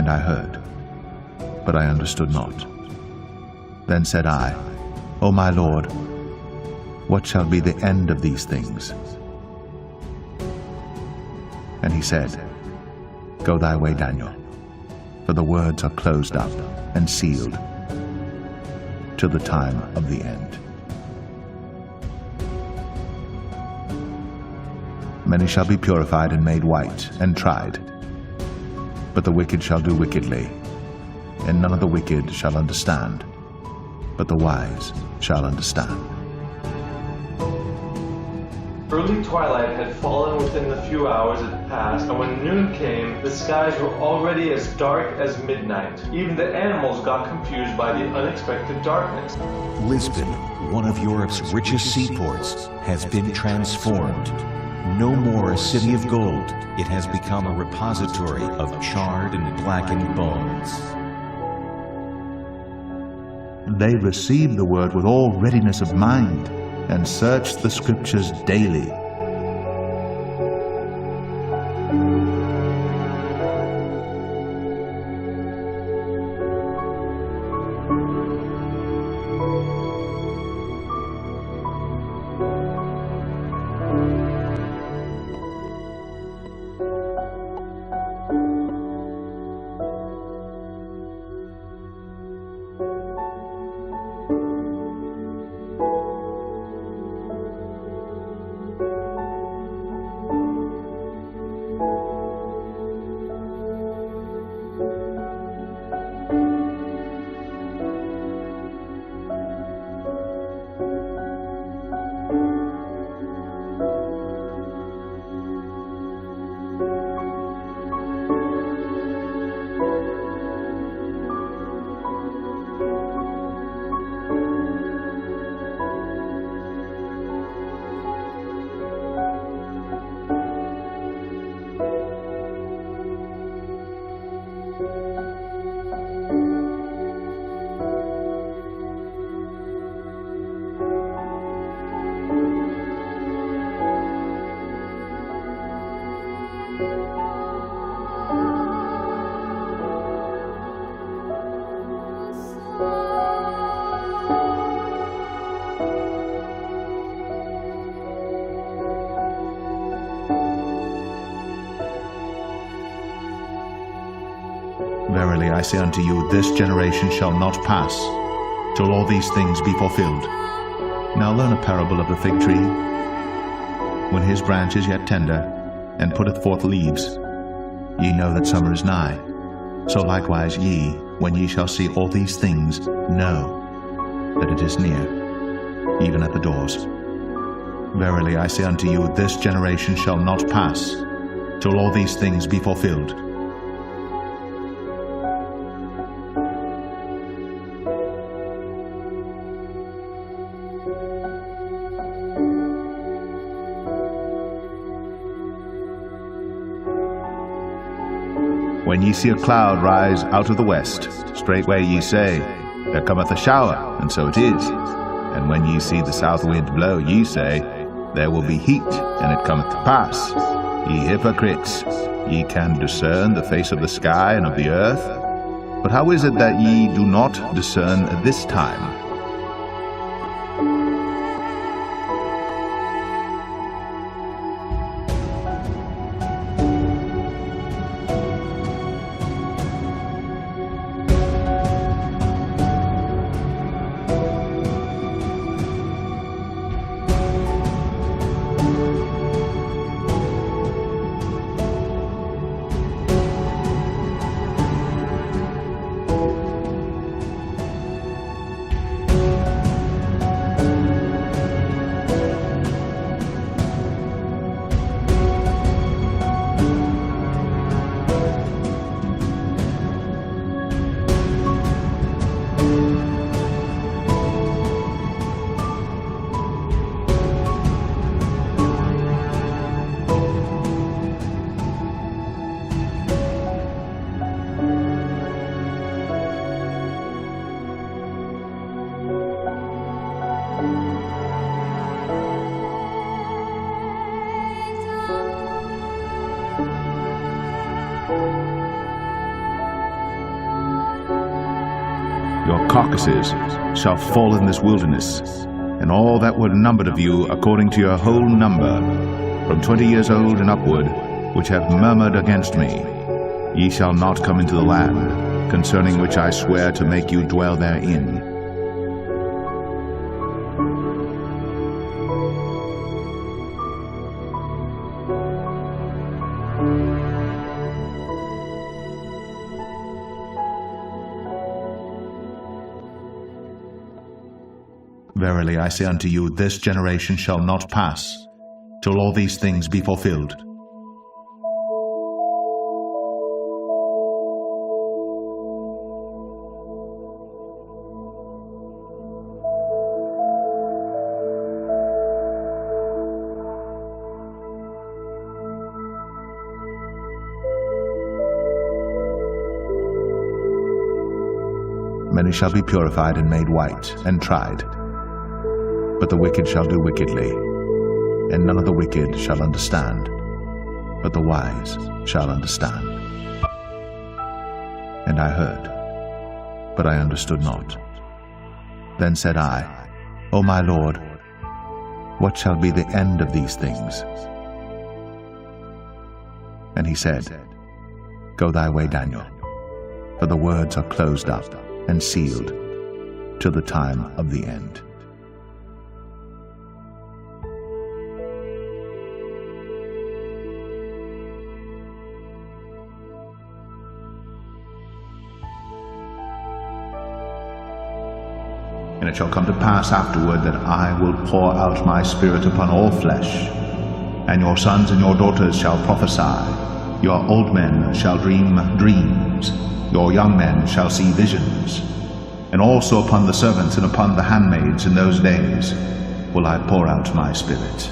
and I heard, but I understood not. Then said I, O my Lord, what shall be the end of these things? And he said, Go thy way, Daniel, for the words are closed up and sealed till the time of the end. Many shall be purified and made white and tried, but the wicked shall do wickedly, and none of the wicked shall understand, but the wise shall understand. Early twilight had fallen within the few hours it had passed, and when noon came, the skies were already as dark as midnight. Even the animals got confused by the unexpected darkness. Lisbon, one of Europe's richest seaports, has been transformed. No more a city of gold, it has become a repository of charred and blackened bones. They received the word with all readiness of mind, and searched the scriptures daily. Verily I say unto you, this generation shall not pass, till all these things be fulfilled. Now learn a parable of the fig tree. When his branch is yet tender, and putteth forth leaves, ye know that summer is nigh. So likewise ye, when ye shall see all these things, know that it is near, even at the doors. Verily I say unto you, this generation shall not pass, till all these things be fulfilled. When ye see a cloud rise out of the west, straightway ye say, There cometh a shower, and so it is. And when ye see the south wind blow, ye say, There will be heat, and it cometh to pass. Ye hypocrites, ye can discern the face of the sky and of the earth. But how is it that ye do not discern this time? your carcasses shall fall in this wilderness, and all that were numbered of you according to your whole number, from 20 years old and upward, which have murmured against me, ye shall not come into the land, concerning which I swear to make you dwell therein. Verily I say unto you, this generation shall not pass, till all these things be fulfilled. Many shall be purified and made white and tried. But the wicked shall do wickedly, and none of the wicked shall understand, but the wise shall understand. And I heard, but I understood not. Then said I, O my Lord, what shall be the end of these things? And he said, Go thy way, Daniel, for the words are closed up and sealed till the time of the end. And it shall come to pass afterward that I will pour out my Spirit upon all flesh, and your sons and your daughters shall prophesy, your old men shall dream dreams, your young men shall see visions, and also upon the servants and upon the handmaids in those days will I pour out my Spirit.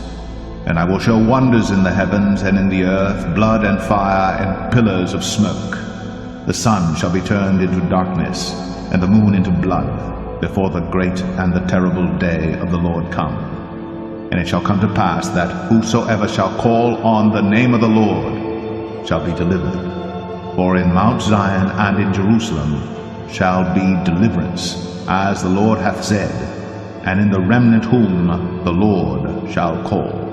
And I will show wonders in the heavens and in the earth, blood and fire and pillars of smoke. The sun shall be turned into darkness, and the moon into blood, before the great and the terrible day of the Lord come. And it shall come to pass that whosoever shall call on the name of the Lord shall be delivered. For in Mount Zion and in Jerusalem shall be deliverance, as the Lord hath said, and in the remnant whom the Lord shall call.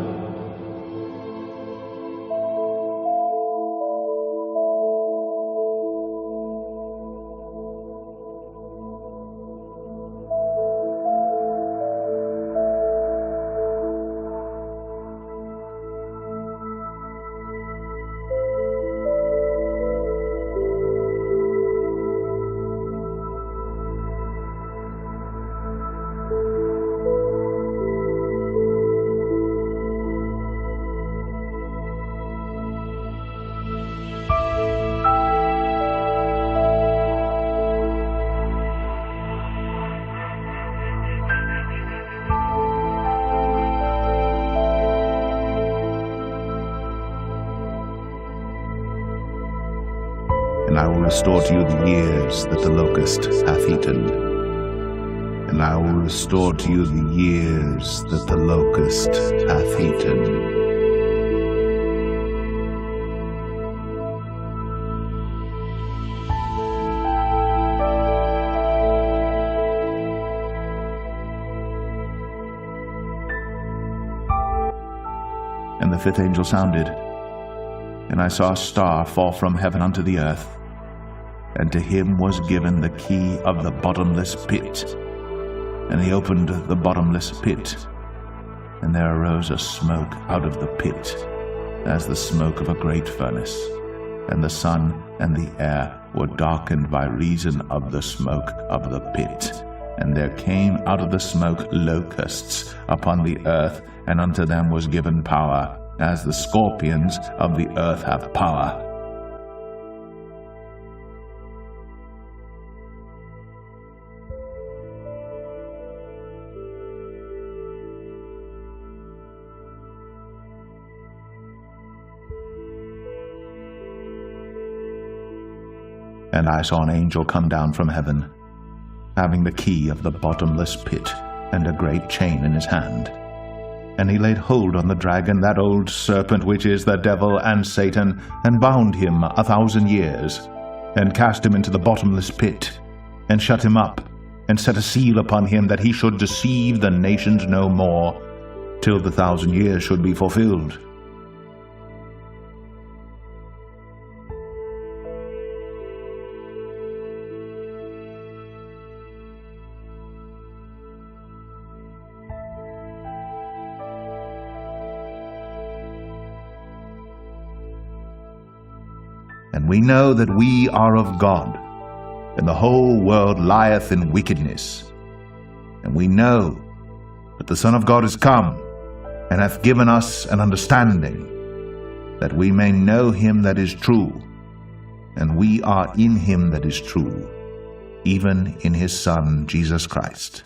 And I will restore to you the years that the locust hath eaten. And I will restore to you the years that the locust hath eaten. And the fifth angel sounded, and I saw a star fall from heaven unto the earth, and to him was given the key of the bottomless pit. And he opened the bottomless pit, and there arose a smoke out of the pit, as the smoke of a great furnace. And the sun and the air were darkened by reason of the smoke of the pit. And there came out of the smoke locusts upon the earth, and unto them was given power, as the scorpions of the earth have power. And I saw an angel come down from heaven, having the key of the bottomless pit, and a great chain in his hand. And he laid hold on the dragon, that old serpent which is the devil and Satan, and bound him 1,000 years, and cast him into the bottomless pit, and shut him up, and set a seal upon him, that he should deceive the nations no more, till the 1,000 years should be fulfilled. And we know that we are of God, and the whole world lieth in wickedness. And we know that the Son of God is come, and hath given us an understanding, that we may know him that is true, and we are in him that is true, even in his Son Jesus Christ.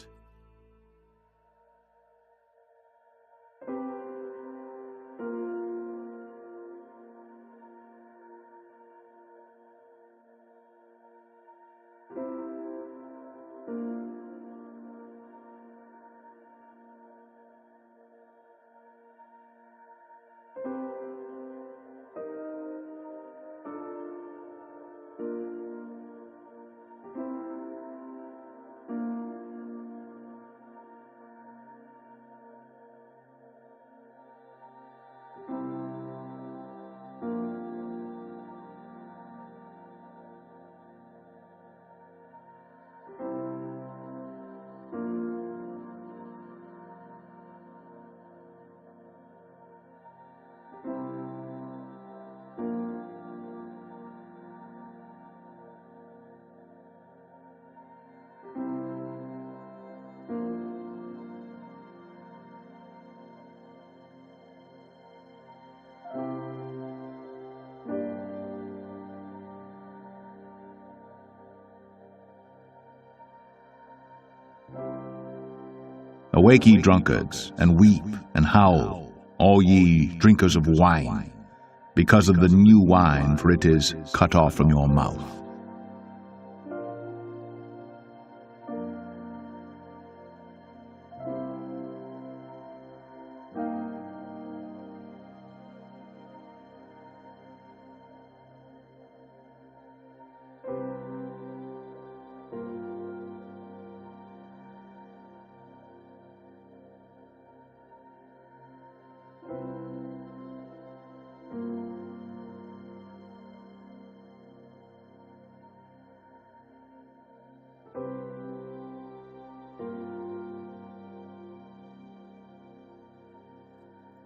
Awake, ye drunkards, and weep and howl, all ye drinkers of wine, because of the new wine, for it is cut off from your mouth.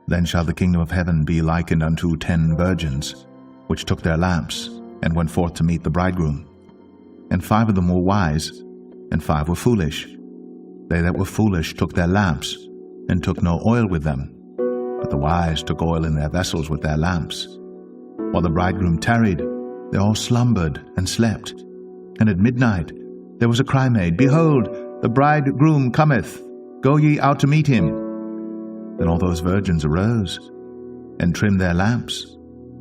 Then shall the kingdom of heaven be likened unto 10 virgins, which took their lamps, and went forth to meet the bridegroom. And 5 of them were wise, and 5 were foolish. They that were foolish took their lamps, and took no oil with them. But the wise took oil in their vessels with their lamps. While the bridegroom tarried, they all slumbered and slept. And at midnight there was a cry made, Behold, the bridegroom cometh, go ye out to meet him. Then all those virgins arose, and trimmed their lamps.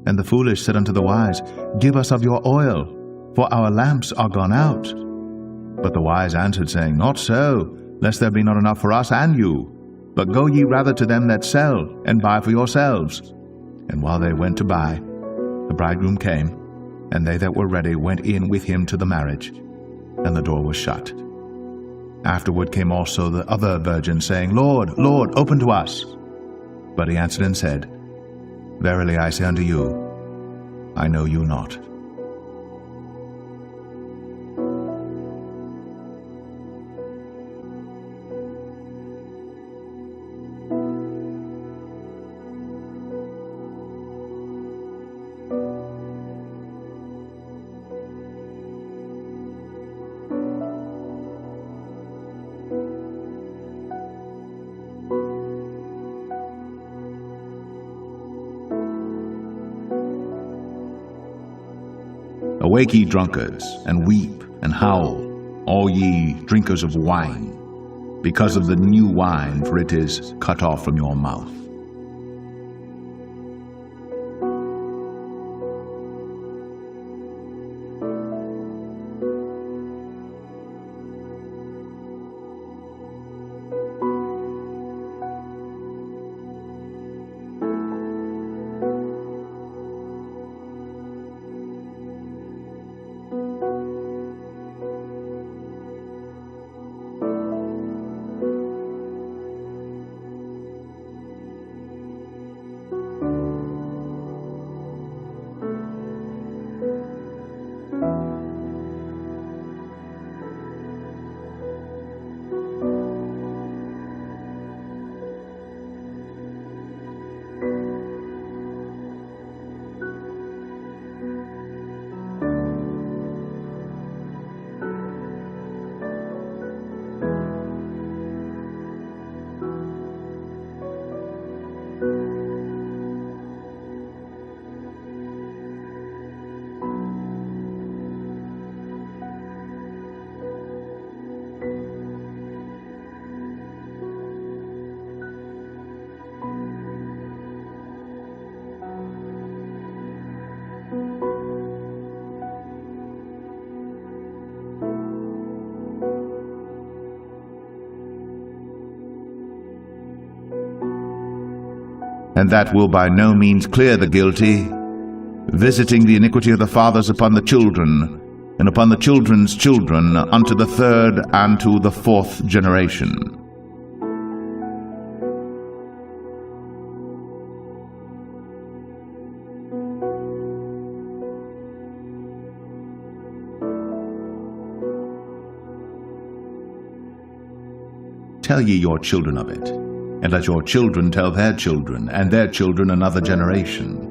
And the foolish said unto the wise, Give us of your oil, for our lamps are gone out. But the wise answered, saying, Not so, lest there be not enough for us and you. But go ye rather to them that sell, and buy for yourselves. And while they went to buy, the bridegroom came, and they that were ready went in with him to the marriage, and the door was shut. Afterward came also the other virgins, saying, Lord, Lord, open to us. But he answered and said, Verily I say unto you, I know you not. Awake, ye drunkards, and weep and howl, all ye drinkers of wine, because of the new wine, for it is cut off from your mouth. and that will by no means clear the guilty, visiting the iniquity of the fathers upon the children, and upon the children's children unto the third and to the fourth generation. Tell ye your children of it, and let your children tell their children, and their children another generation.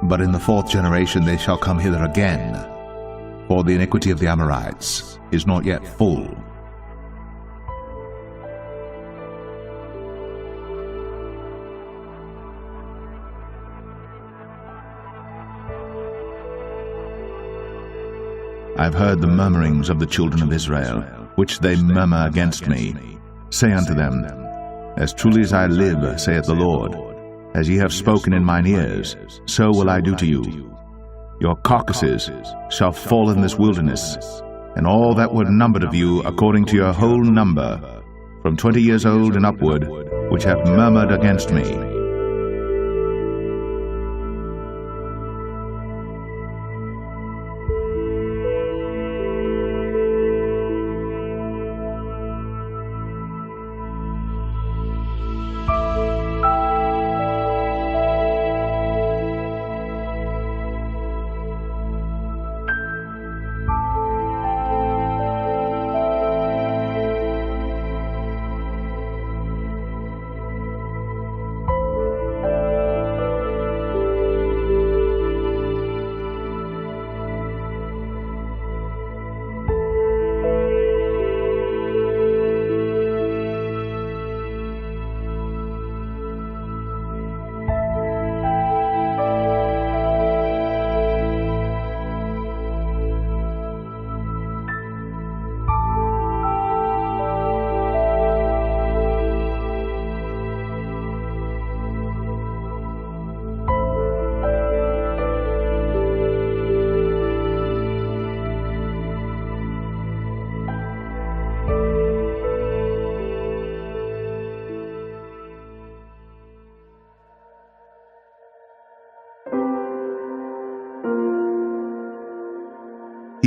But in the fourth generation they shall come hither again, for the iniquity of the Amorites is not yet full. I have heard the murmurings of the children of Israel, which they murmur against me. Say unto them, As truly as I live, saith the Lord, as ye have spoken in mine ears, so will I do to you. Your carcasses shall fall in this wilderness, and all that were numbered of you according to your whole number, from 20 years old and upward, which have murmured against me.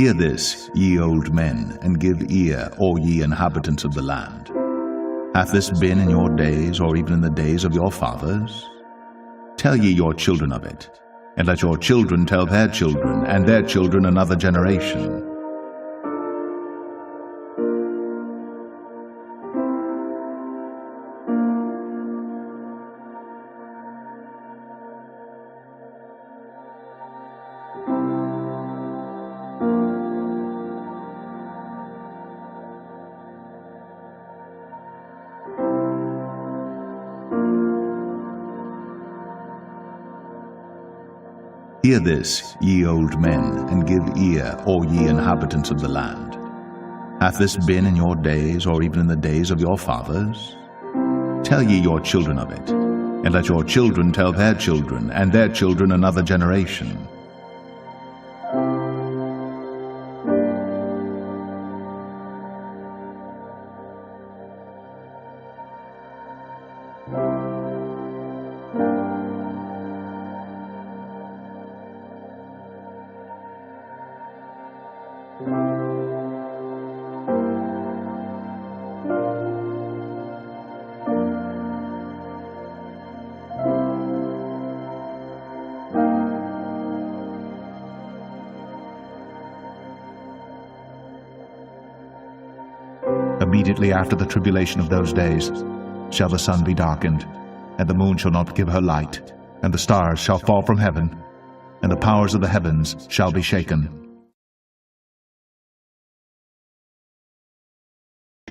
Hear this, ye old men, and give ear, all ye inhabitants of the land. Hath this been in your days, or even in the days of your fathers? Tell ye your children of it, and let your children tell their children, and their children another generation. Hear this, ye old men, and give ear, all ye inhabitants of the land. Hath this been in your days, or even in the days of your fathers? Tell ye your children of it, and let your children tell their children, and their children another generation. Immediately after the tribulation of those days shall the sun be darkened, and the moon shall not give her light, and the stars shall fall from heaven, and the powers of the heavens shall be shaken.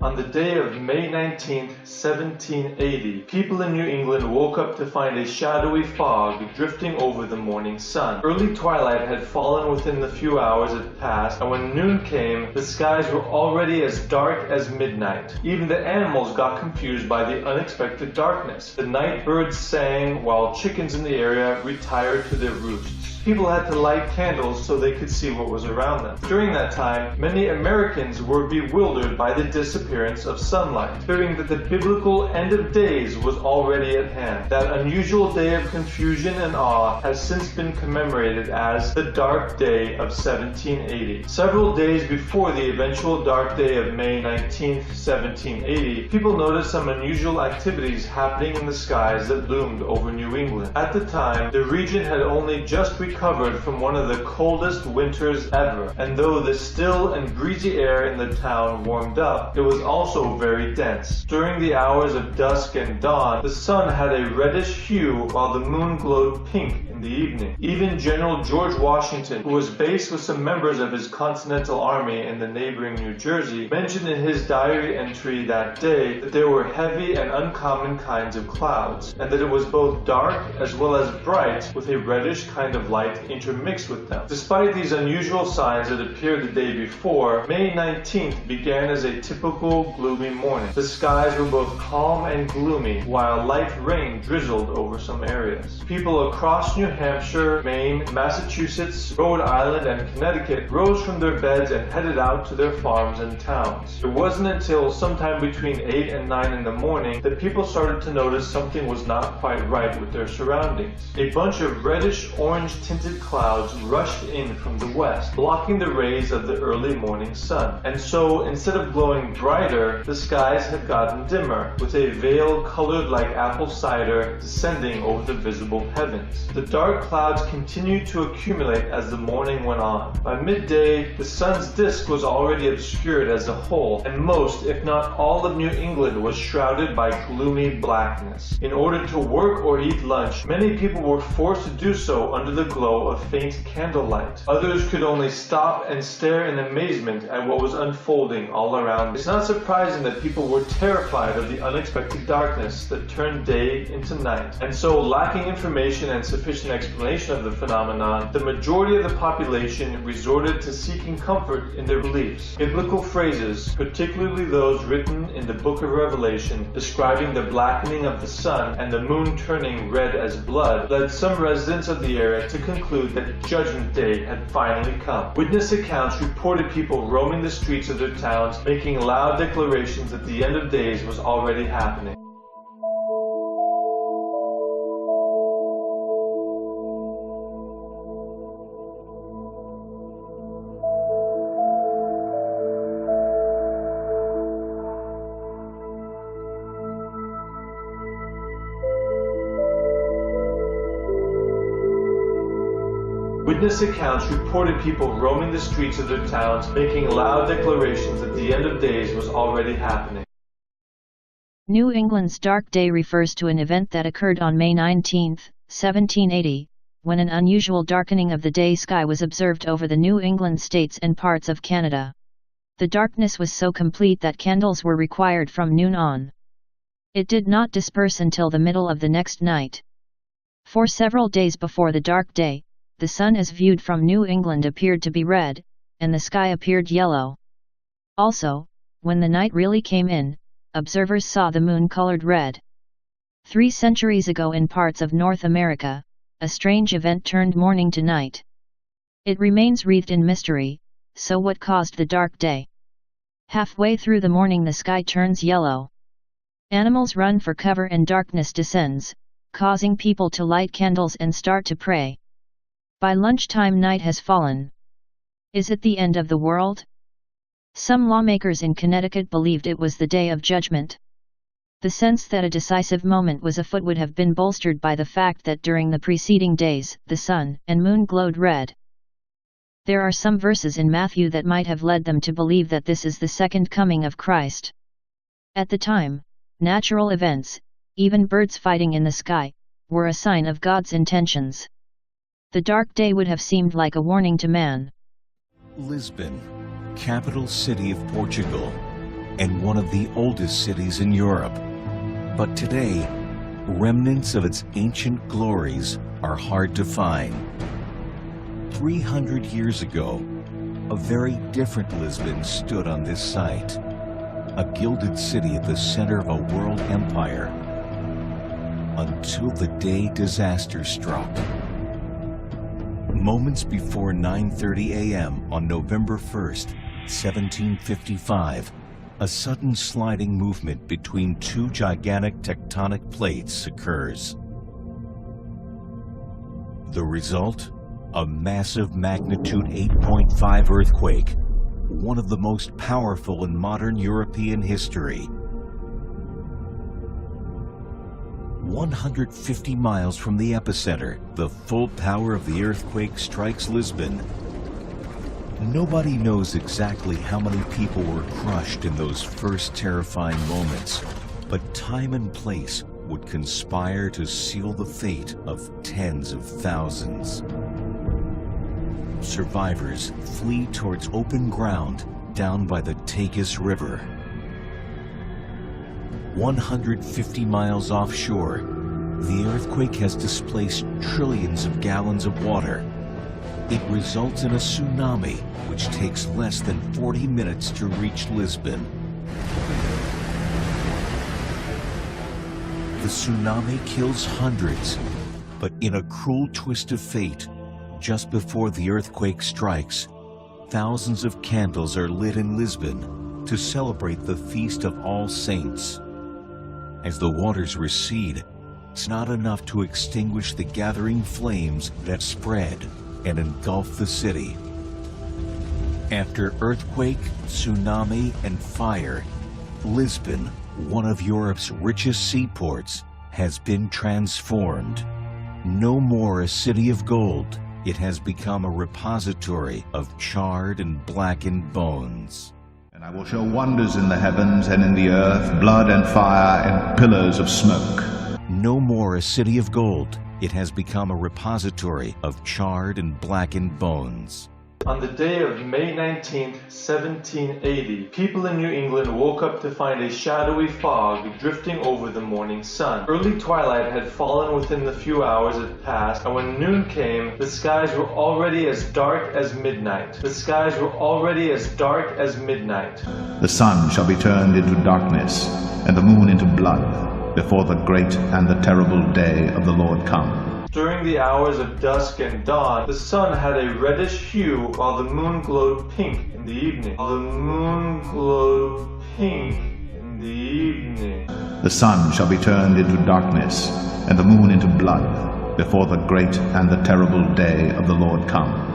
On the day of May 19th, 1780, people in New England woke up to find a shadowy fog drifting over the morning sun. Early twilight had fallen within the few hours it passed, and when noon came, the skies were already as dark as midnight. Even the animals got confused by the unexpected darkness. The night birds sang, while chickens in the area retired to their roosts. People had to light candles so they could see what was around them. During that time, many Americans were bewildered by the disappearance of sunlight, fearing that the biblical end of days was already at hand. That unusual day of confusion and awe has since been commemorated as the Dark Day of 1780. Several days before the eventual dark day of May 19th, 1780, people noticed some unusual activities happening in the skies that loomed over New England. At the time, the region had only just recovered from one of the coldest winters ever, and though the still and breezy air in the town warmed up, it was also very dense. During the hours of dusk and dawn, the sun had a reddish hue while the moon glowed pink in the evening. Even General George Washington, who was based with some members of his Continental Army in the neighboring New Jersey, mentioned in his diary entry that day that there were heavy and uncommon kinds of clouds, and that it was both dark as well as bright with a reddish kind of light intermixed with them. Despite these unusual signs that appeared the day before, May 19th began as a typical gloomy morning. The skies were both calm and gloomy, while light rain drizzled over some areas. People across New Hampshire, Maine, Massachusetts, Rhode Island, and Connecticut rose from their beds and headed out to their farms and towns. It wasn't until sometime between 8 and 9 in the morning that people started to notice something was not quite right with their surroundings. A bunch of reddish-orange tinted clouds rushed in from the west, blocking the rays of the early morning sun. And so, instead of glowing brighter, the skies had gotten dimmer, with a veil colored like apple cider descending over the visible heavens. The dark clouds continued to accumulate as the morning went on. By midday, the sun's disk was already obscured as a whole, and most, if not all, of New England was shrouded by gloomy blackness. In order to work or eat lunch, many people were forced to do so under the glow of faint candlelight. Others could only stop and stare in amazement at what was unfolding all around. It's not surprising that people were terrified of the unexpected darkness that turned day into night. And so, lacking information and sufficient explanation of the phenomenon, the majority of the population resorted to seeking comfort in their beliefs. Biblical phrases, particularly those written in the book of Revelation, describing the blackening of the sun and the moon turning red as blood, led some residents of the area to conclude that Judgment Day had finally come. Witness accounts reported people roaming the streets of their towns, making loud declarations that the end of days was already happening. Witness accounts reported people roaming the streets of their towns, making loud declarations that the end of days was already happening. New England's Dark Day refers to an event that occurred on May 19, 1780, when an unusual darkening of the day sky was observed over the New England states and parts of Canada. The darkness was so complete that candles were required from noon on. It did not disperse until the middle of the next night. For several days before the dark day, the sun as viewed from New England appeared to be red, and the sky appeared yellow. Also, when the night really came in, observers saw the moon colored red. 3 centuries ago in parts of North America, a strange event turned morning to night. It remains wreathed in mystery, so what caused the dark day? Halfway through the morning the sky turns yellow. Animals run for cover and darkness descends, causing people to light candles and start to pray. By lunchtime night has fallen. Is it the end of the world? Some lawmakers in Connecticut believed it was the day of judgment. The sense that a decisive moment was afoot would have been bolstered by the fact that during the preceding days, the sun and moon glowed red. There are some verses in Matthew that might have led them to believe that this is the second coming of Christ. At the time, natural events, even birds fighting in the sky, were a sign of God's intentions. The dark day would have seemed like a warning to man. Lisbon, capital city of Portugal, and one of the oldest cities in Europe. But today, remnants of its ancient glories are hard to find. 300 years ago, a very different Lisbon stood on this site, a gilded city at the center of a world empire, until the day disaster struck. Moments before 9:30 a.m. on November 1st, 1755, a sudden sliding movement between 2 gigantic tectonic plates occurs. The result? A massive magnitude 8.5 earthquake, one of the most powerful in modern European history. 150 miles from the epicenter, the full power of the earthquake strikes Lisbon. Nobody knows exactly how many people were crushed in those first terrifying moments, but time and place would conspire to seal the fate of tens of thousands. Survivors flee towards open ground down by the Tagus River. 150 miles offshore, the earthquake has displaced trillions of gallons of water. It results in a tsunami, which takes less than 40 minutes to reach Lisbon. The tsunami kills hundreds, but in a cruel twist of fate, just before the earthquake strikes, thousands of candles are lit in Lisbon to celebrate the Feast of All Saints. As the waters recede, it's not enough to extinguish the gathering flames that spread and engulf the city. After earthquake, tsunami, and fire, Lisbon, one of Europe's richest seaports, has been transformed. No more a city of gold, it has become a repository of charred and blackened bones. And I will show wonders in the heavens and in the earth, blood and fire and pillars of smoke. No more a city of gold, it has become a repository of charred and blackened bones. On the day of May 19th, 1780, people in New England woke up to find a shadowy fog drifting over the morning sun. Early twilight had fallen within the few hours it passed, and when noon came, the skies were already as dark as midnight. The skies were already as dark as midnight. The sun shall be turned into darkness, and the moon into blood, before the great and the terrible day of the Lord come. During the hours of dusk and dawn, the sun had a reddish hue, while the moon glowed pink in the evening. The sun shall be turned into darkness, and the moon into blood, before the great and the terrible day of the Lord come.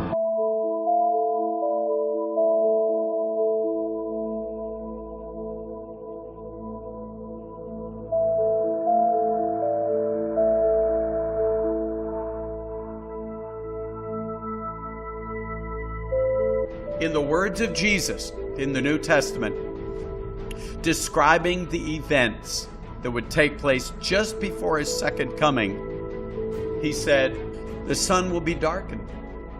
In the words of Jesus in the New Testament, describing the events that would take place just before his second coming, he said, "The sun will be darkened,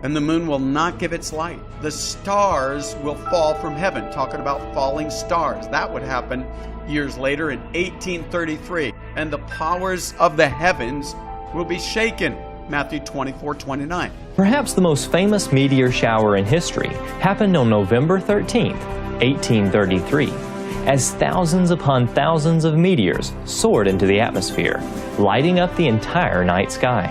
and the moon will not give its light. The stars will fall from heaven," talking about falling stars. That would happen years later in 1833. "And the powers of the heavens will be shaken." Matthew 24:29. Perhaps the most famous meteor shower in history happened on November 13, 1833, as thousands upon thousands of meteors soared into the atmosphere, lighting up the entire night sky.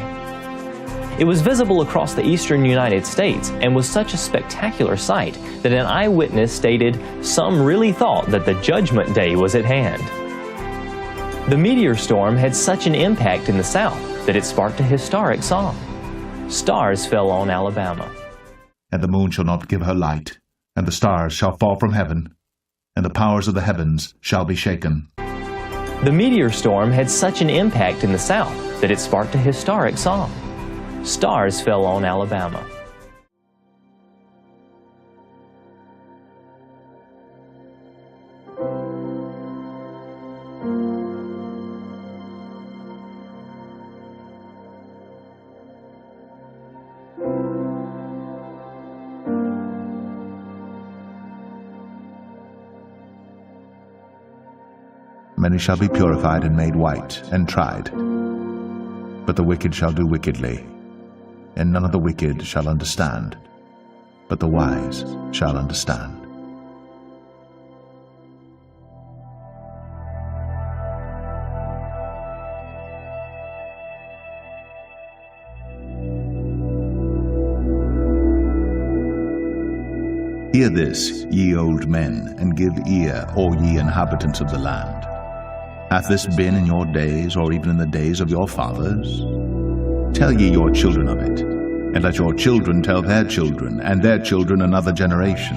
It was visible across the eastern United States and was such a spectacular sight that an eyewitness stated, "Some really thought that the Judgment Day was at hand." The meteor storm had such an impact in the South that it sparked a historic song. Stars fell on Alabama. And the moon shall not give her light, and the stars shall fall from heaven, and the powers of the heavens shall be shaken. The meteor storm had such an impact in the South that it sparked a historic song. Stars fell on Alabama. Many shall be purified and made white and tried. But the wicked shall do wickedly, and none of the wicked shall understand, but the wise shall understand. Hear this, ye old men, and give ear, all ye inhabitants of the land. Hath this been in your days, or even in the days of your fathers? Tell ye your children of it, and let your children tell their children, and their children another generation.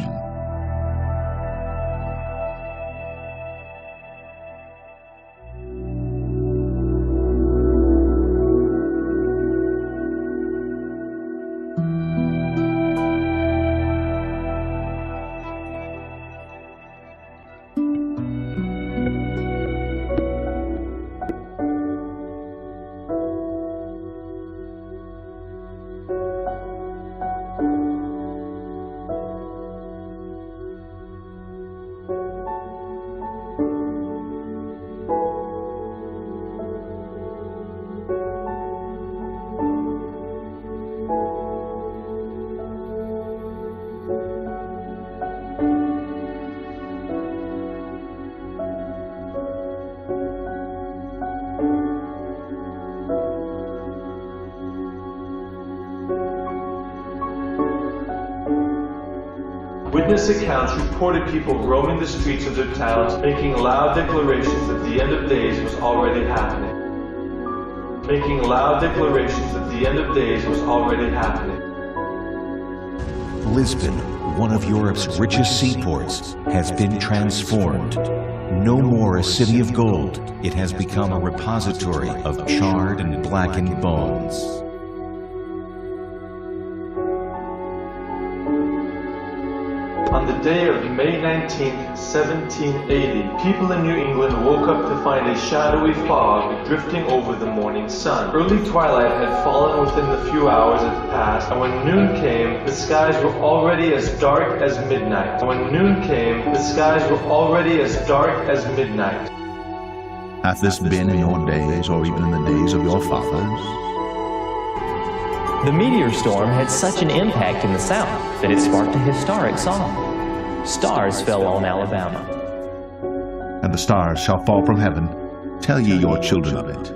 Witness accounts reported people roaming the streets of their towns, making loud declarations that the end of days was already happening. Making loud declarations that the end of days was already happening. Lisbon, one of Europe's richest seaports, has been transformed. No more a city of gold, it has become a repository of charred and blackened bones. On the day of May 19th, 1780, people in New England woke up to find a shadowy fog drifting over the morning sun. Early twilight had fallen within the few hours it had passed, and when noon came, the skies were already as dark as midnight. And when noon came, the skies were already as dark as midnight. Hath this been in your days, or even in the days of your fathers? The meteor storm had such an impact in the South that it sparked a historic song. Stars fell on Alabama. And the stars shall fall from heaven. Tell ye your children of it,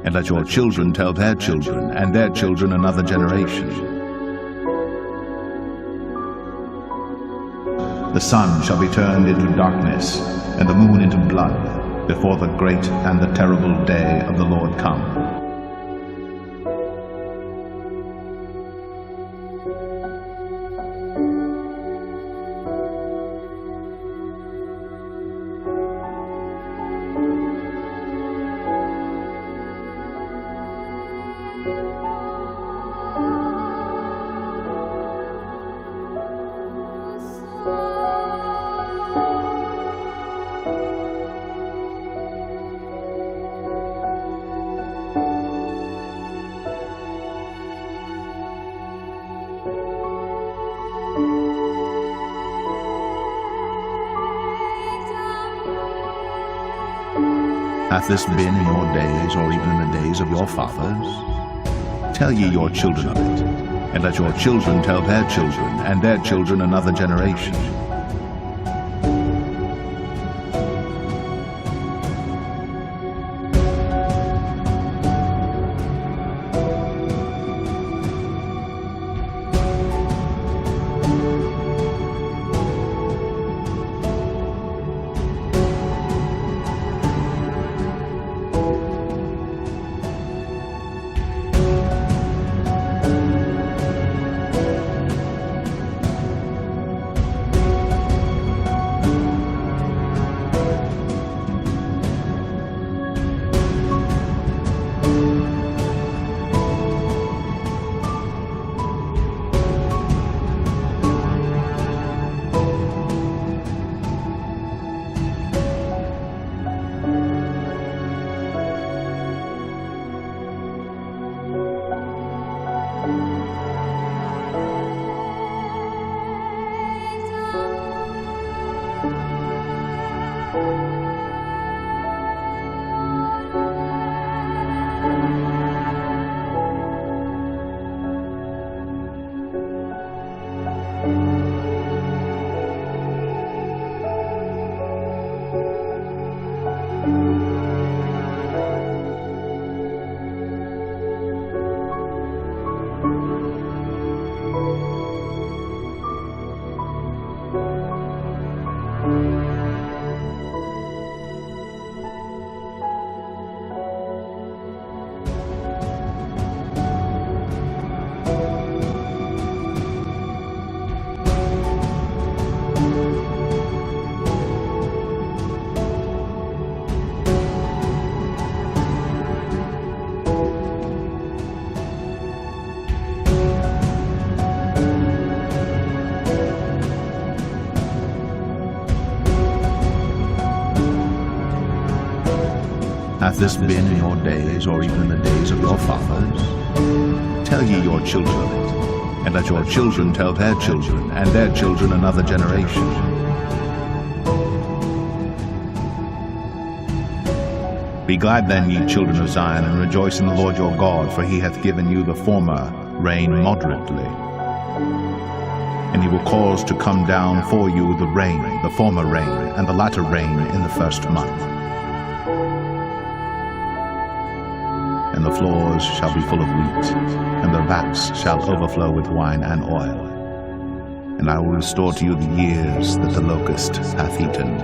and let your children tell their children, and their children another generation. The sun shall be turned into darkness, and the moon into blood, before the great and the terrible day of the Lord come. Hath this been in your days, or even in the days of your fathers? Tell ye your children of it, and let your children tell their children, and their children another generation. Hath this been in your days, or even in the days of your fathers? Tell ye your children of it, and let your children tell their children, and their children another generation. Be glad then, ye children of Zion, and rejoice in the Lord your God, for he hath given you the former rain moderately. And he will cause to come down for you the rain, the former rain, and the latter rain in the first month. And the floors shall be full of wheat, and the vats shall overflow with wine and oil. And I will restore to you the years that the locust hath eaten,